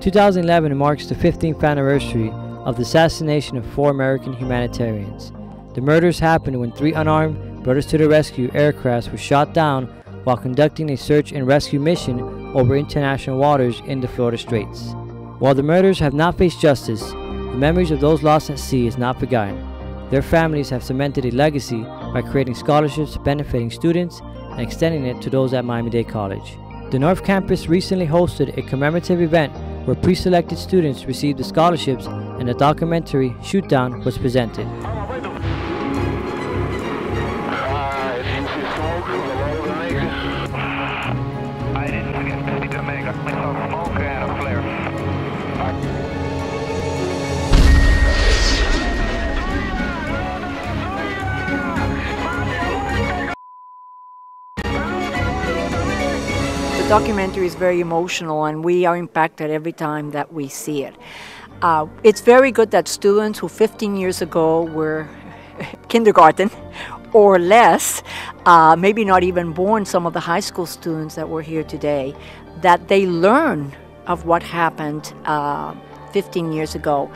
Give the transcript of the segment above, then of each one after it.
2011 marks the 15th anniversary of the assassination of 4 American humanitarians. The murders happened when 3 unarmed Brothers to the Rescue aircrafts were shot down while conducting a search and rescue mission over international waters in the Florida Straits. While the murderers have not faced justice, the memories of those lost at sea is not forgotten. Their families have cemented a legacy by creating scholarships benefiting students and extending it to those at Miami-Dade College. The North Campus recently hosted a commemorative event where pre-selected students received the scholarships and a documentary shoot-down was presented. The documentary is very emotional and we are impacted every time that we see it. It's very good that students who 15 years ago were kindergarten or less, maybe not even born, some of the high school students that were here today, that they learn of what happened 15 years ago.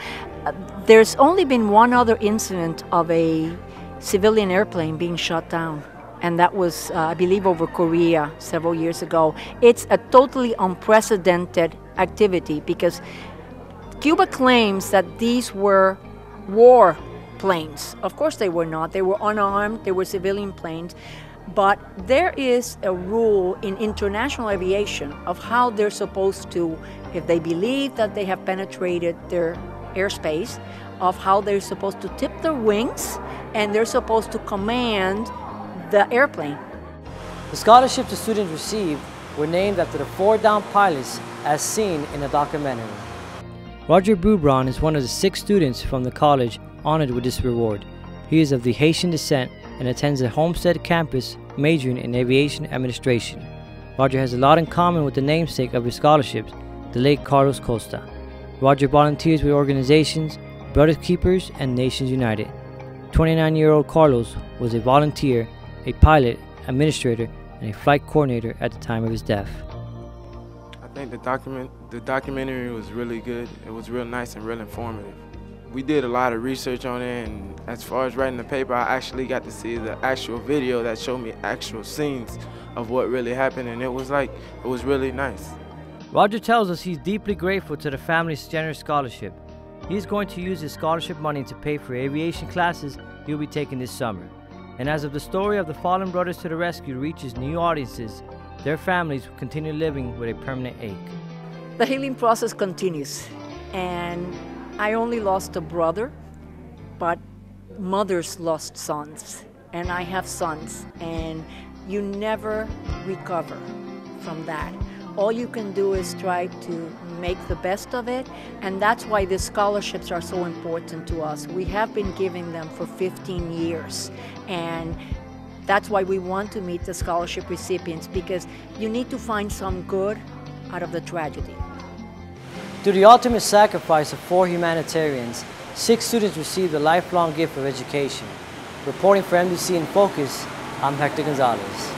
There's only been one other incident of a civilian airplane being shot down. And that was, I believe, over Korea several years ago. It's a totally unprecedented activity because Cuba claims that these were war planes. Of course they were not. They were unarmed, they were civilian planes. But there is a rule in international aviation of how they're supposed to, if they believe that they have penetrated their airspace, of how they're supposed to tip their wings and they're supposed to command the airplane. The scholarships the students received were named after the 4 downed pilots as seen in the documentary. Roger Boubron is one of the 6 students from the college honored with this reward. He is of the Haitian descent and attends the Homestead campus majoring in aviation administration. Roger has a lot in common with the namesake of his scholarships, the late Carlos Costa. Roger volunteers with organizations Brothers Keepers and Nations United. 29-year-old Carlos was a volunteer, a pilot, administrator, and a flight coordinator at the time of his death. I think the documentary was really good. It was real nice and real informative. We did a lot of research on it, and as far as writing the paper, I actually got to see the actual video that showed me actual scenes of what really happened, and it was really nice. Roger tells us he's deeply grateful to the family's generous scholarship. He's going to use his scholarship money to pay for aviation classes he'll be taking this summer. And as of the story of the fallen Brothers to the Rescue reaches new audiences, their families will continue living with a permanent ache. The healing process continues, and I only lost a brother, but mothers lost sons, and I have sons, and you never recover from that. All you can do is try to make the best of it, and that's why the scholarships are so important to us. We have been giving them for 15 years, and that's why we want to meet the scholarship recipients, because you need to find some good out of the tragedy. Through the ultimate sacrifice of 4 humanitarians, 6 students received a lifelong gift of education. Reporting for MDC in Focus, I'm Hector Gonzalez.